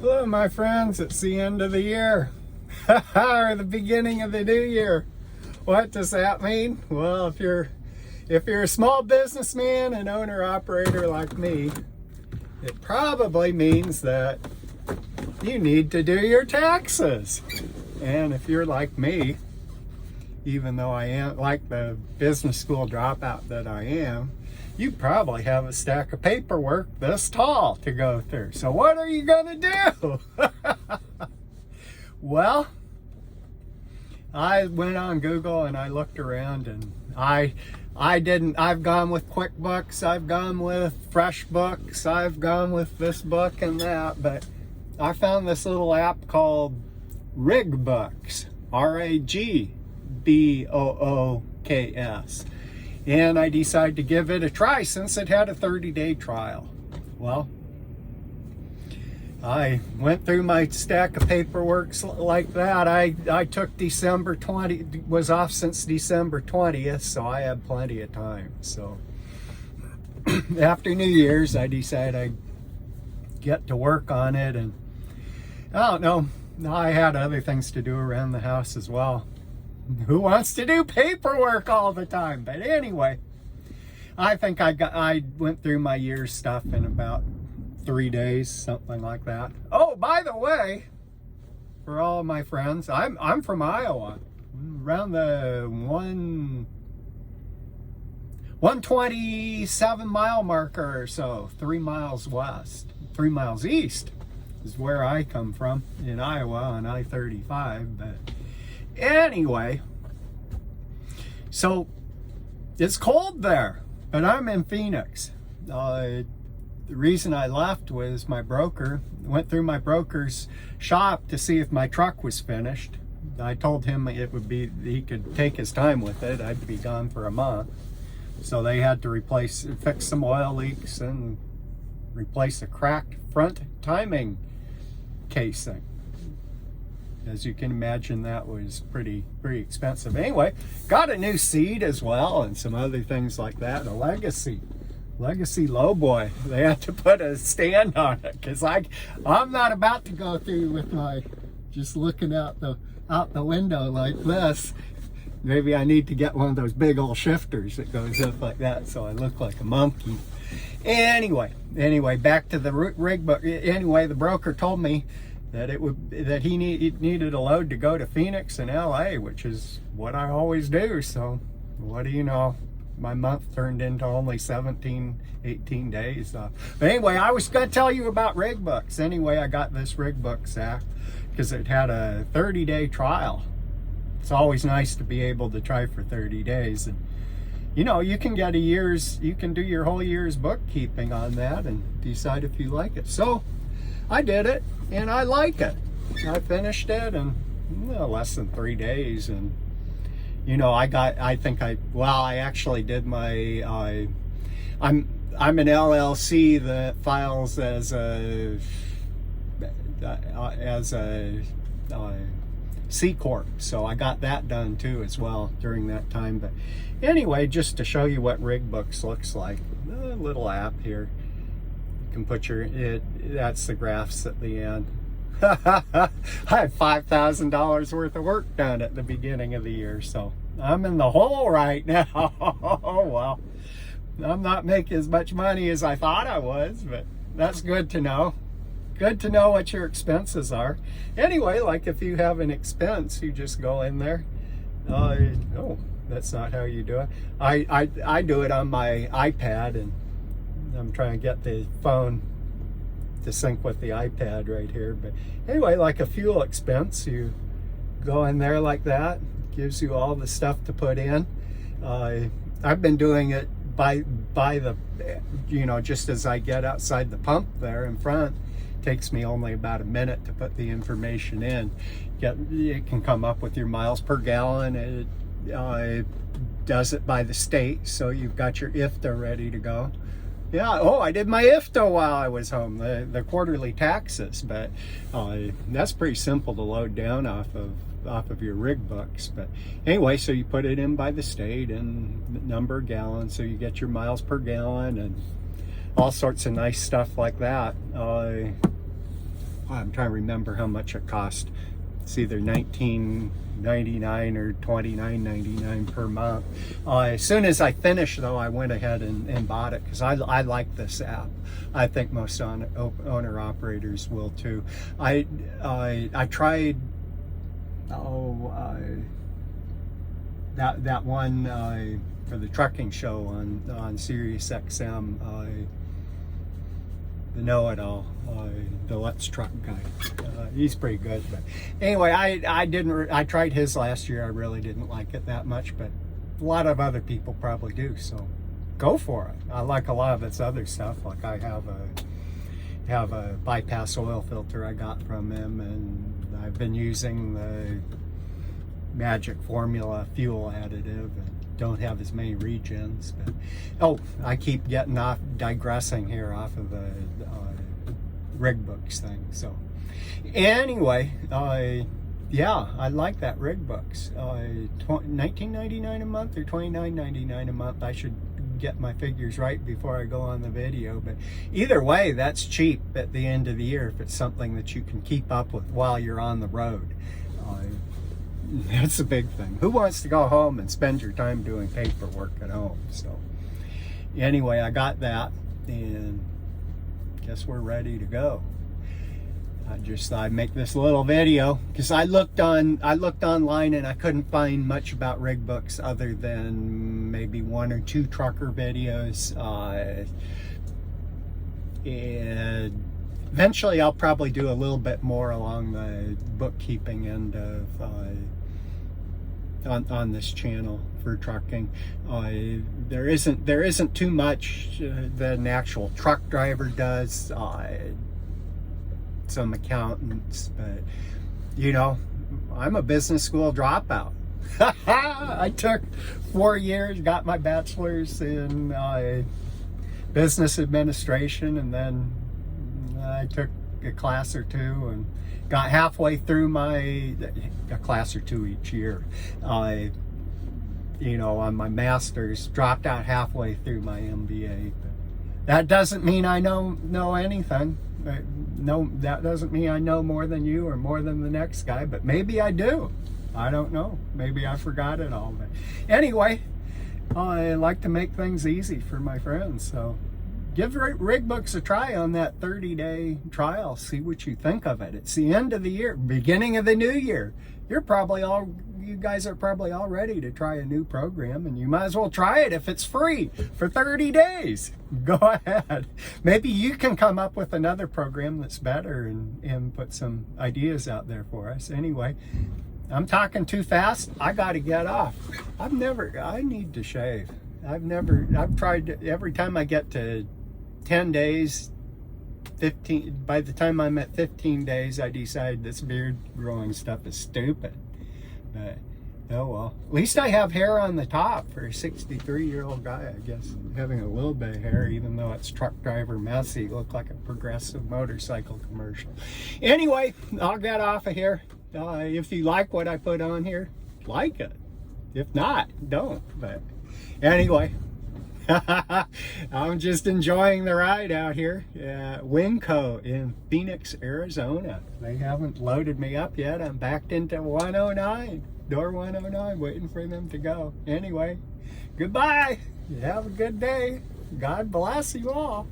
Hello, my friends. It's the end of the year, or the beginning of the new year. What does that mean? Well, if you're a small businessman and owner-operator like me, it probably means that you need to do your taxes. And if you're like me, even though I am like the business school dropout that I am, you probably have a stack of paperwork this tall to go through. So what are you going to do? Well, I went on Google and I looked around, and I've gone with QuickBooks, I've gone with FreshBooks, I've gone with this book and that, but I found this little app called Rigbooks, Rigbooks. And I decided to give it a try since it had a 30-day trial. Well, I went through my stack of paperwork like that. I took December 20, was off since December 20th, so I had plenty of time. So after New Year's, I decided I'd get to work on it, and I don't know, I had other things to do around the house as well. Who wants to do paperwork all the time? But anyway, I think I went through my year's stuff in about 3 days, something like that. Oh, by the way, for all of my friends, I'm from Iowa, around the 127 mile marker or so, 3 miles west, 3 miles east is where I come from in Iowa on I-35. But anyway, so it's cold there, but I'm in Phoenix. The reason I left was my broker, went through my broker's shop to see if my truck was finished. I told him it would be, he could take his time with it. I'd be gone for a month. So they had to fix some oil leaks and replace a cracked front timing casing. As you can imagine, that was pretty expensive. Anyway, got a new seat as well and some other things like that. A Legacy lowboy. They had to put a stand on it because I'm not about to go through with my just looking out the window like this. Maybe I need to get one of those big old shifters that goes up like that so I look like a monkey. Anyway, back to the Rigbook. Anyway, the broker told me that he needed a load to go to Phoenix and LA, which is what I always do. So what do you know, my month turned into only 18 days. But anyway, I was going to tell you about Rigbooks. Anyway, I got this Rigbooks app because it had a 30-day trial. It's always nice to be able to try for 30 days. And you know, you can get you can do your whole year's bookkeeping on that and decide if you like it. So I did it, and I like it. I finished it in less than 3 days, and you know, I actually did my I'm an LLC that files as a C Corp, so I got that done too as well during that time. But anyway, just to show you what Rigbooks looks like, a little app here. Can put that's the graphs at the end. I had $5,000 worth of work done at the beginning of the year, so I'm in the hole right now. Oh well, I'm not making as much money as I thought I was, but that's good to know. Good to know what your expenses are. Anyway, like if you have an expense, you just go in there. Oh, that's not how you do it. I do it on my iPad, and I'm trying to get the phone to sync with the iPad right here. But anyway, like a fuel expense, you go in there like that. It gives you all the stuff to put in. I've been doing it by the, you know, just as I get outside the pump there in front. It takes me only about a minute to put the information in. It can come up with your miles per gallon. It does it by the state, so you've got your IFTA ready to go. Yeah, oh, I did my IFTA while I was home, the quarterly taxes, but that's pretty simple to load down off of your Rigbooks. But anyway, so you put it in by the state and the number of gallons, so you get your miles per gallon and all sorts of nice stuff like that. I'm trying to remember how much it cost. It's either $19.99 or $29.99 per month. As soon as I finished, though, I went ahead and bought it because I like this app. I think most owner operators will too. I tried that one for the trucking show on Sirius XM. The know-it-all, the Let's Truck guy. He's pretty good. But anyway, I tried his last year. I really didn't like it that much, but a lot of other people probably do. So go for it. I like a lot of its other stuff. Like I have a bypass oil filter I got from him, and I've been using the Magic Formula fuel additive. And don't have as many regens, but I keep getting digressing here off of the Rigbooks thing. So anyway, yeah, I like that Rigbooks. $19.99 a month or $29.99 a month. I should get my figures right before I go on the video, but either way, that's cheap at the end of the year if it's something that you can keep up with while you're on the road. That's a big thing. Who wants to go home and spend your time doing paperwork at home? So anyway, I got that, and guess we're ready to go. I just thought I'd make this little video because I looked online and I couldn't find much about Rigbooks other than maybe 1 or 2 trucker videos. And eventually I'll probably do a little bit more along the bookkeeping end of on this channel for trucking. There isn't too much that an actual truck driver does. Some accountants, but you know, I'm a business school dropout. I took 4 years, got my bachelor's in business administration, and then I took a class or 2 and got halfway through a class or 2 each year. You know, on my master's, dropped out halfway through my MBA. But that doesn't mean I know anything. No, that doesn't mean I know more than you or more than the next guy, but maybe I do. I don't know. Maybe I forgot it all. But anyway, I like to make things easy for my friends, so give Rigbooks a try on that 30-day trial. See what you think of it. It's the end of the year, beginning of the new year. You guys are probably all ready to try a new program, and you might as well try it if it's free for 30 days. Go ahead. Maybe you can come up with another program that's better and put some ideas out there for us. Anyway, I'm talking too fast. I got to get off. I need to shave. I've tried every time I get to 10 days, 15, by the time I'm at 15 days, I decide this beard growing stuff is stupid. But oh well, at least I have hair on the top for a 63-year-old guy, I guess. Having a little bit of hair, even though it's truck driver messy, look like a Progressive motorcycle commercial. Anyway, I'll get off of here. If you like what I put on here, like it. If not, don't. But anyway, I'm just enjoying the ride out here at Winco in Phoenix, Arizona. They haven't loaded me up yet. I'm backed into 109, door 109, waiting for them to go. Anyway, goodbye. Have a good day. God bless you all.